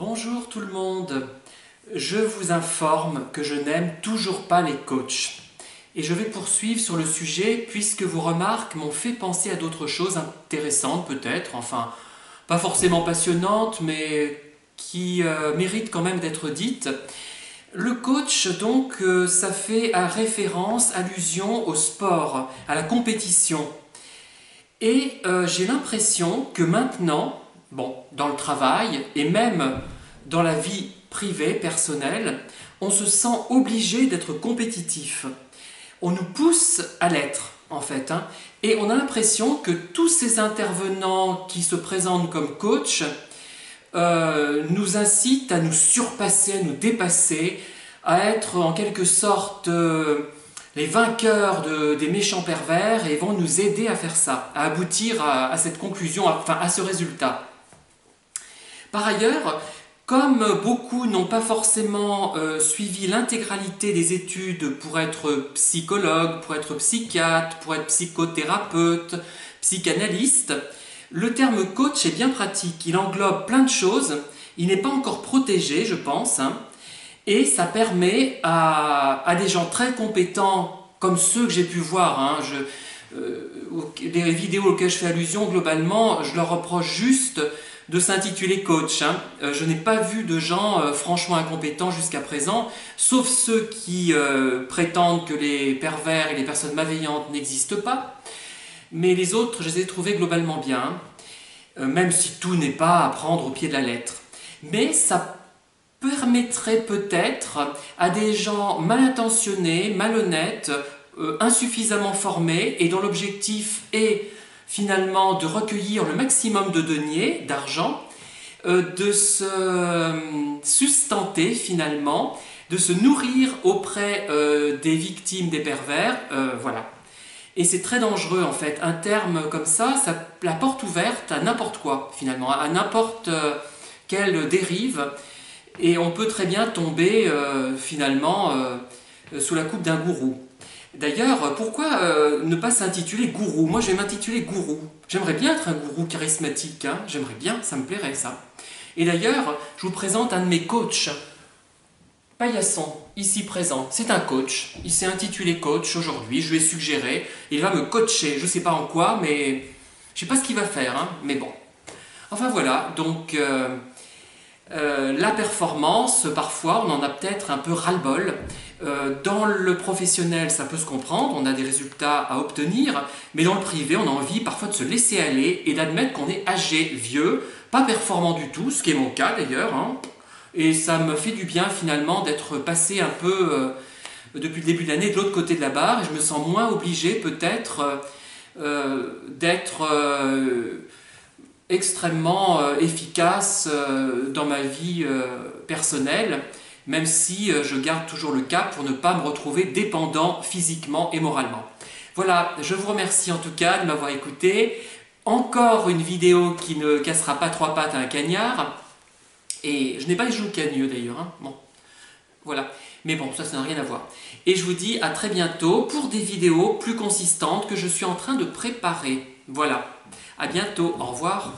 Bonjour tout le monde, je vous informe que je n'aime toujours pas les coachs. Et je vais poursuivre sur le sujet puisque vos remarques m'ont fait penser à d'autres choses intéressantes peut-être, enfin pas forcément passionnantes mais qui méritent quand même d'être dites. Le coach donc ça fait référence, allusion au sport, à la compétition. Et j'ai l'impression que maintenant, bon, dans le travail et même dans la vie privée, personnelle, on se sent obligé d'être compétitif. On nous pousse à l'être, en fait. Et on a l'impression que tous ces intervenants qui se présentent comme coach nous incitent à nous surpasser, à nous dépasser, à être en quelque sorte les vainqueurs des méchants pervers et vont nous aider à faire ça, à aboutir à cette conclusion, enfin à ce résultat. Par ailleurs, comme beaucoup n'ont pas forcément suivi l'intégralité des études pour être psychologue, pour être psychiatre, pour être psychothérapeute, psychanalyste, le terme coach est bien pratique. Il englobe plein de choses. Il n'est pas encore protégé, je pense, et ça permet à des gens très compétents, comme ceux que j'ai pu voir, les vidéos auxquelles je fais allusion, globalement, je leur reproche juste de s'intituler coach. Je n'ai pas vu de gens franchement incompétents jusqu'à présent, sauf ceux qui prétendent que les pervers et les personnes malveillantes n'existent pas. Mais les autres, je les ai trouvés globalement bien, même si tout n'est pas à prendre au pied de la lettre. Mais ça permettrait peut-être à des gens mal intentionnés, malhonnêtes, insuffisamment formés et dont l'objectif est finalement de recueillir le maximum de deniers, d'argent, de se sustenter finalement, de se nourrir auprès des victimes des pervers, voilà. Et c'est très dangereux en fait, un terme comme ça la porte ouverte à n'importe quoi finalement, à n'importe quelle dérive, et on peut très bien tomber finalement sous la coupe d'un gourou. D'ailleurs, pourquoi ne pas s'intituler gourou? Moi, je vais m'intituler gourou. J'aimerais bien être un gourou charismatique, j'aimerais bien, ça me plairait ça. Et d'ailleurs, je vous présente un de mes coachs, Paillasson, ici présent. C'est un coach, il s'est intitulé coach aujourd'hui, je lui ai suggéré, il va me coacher, je ne sais pas en quoi, mais je ne sais pas ce qu'il va faire, mais bon. Enfin voilà, donc la performance, parfois, on en a peut-être un peu ras-le-bol. Dans le professionnel, ça peut se comprendre, on a des résultats à obtenir, mais dans le privé, on a envie parfois de se laisser aller et d'admettre qu'on est âgé, vieux, pas performant du tout, ce qui est mon cas d'ailleurs, et ça me fait du bien finalement d'être passé un peu, depuis le début de l'année, de l'autre côté de la barre, et je me sens moins obligé peut-être d'être extrêmement efficace dans ma vie personnelle, même si je garde toujours le cap pour ne pas me retrouver dépendant physiquement et moralement. Voilà, je vous remercie en tout cas de m'avoir écouté. Encore une vidéo qui ne cassera pas trois pattes à un cagnard. Et je n'ai pas les joues cagneux d'ailleurs. Bon, voilà. Mais bon, ça n'a rien à voir. Et je vous dis à très bientôt pour des vidéos plus consistantes que je suis en train de préparer. Voilà. À bientôt. Au revoir.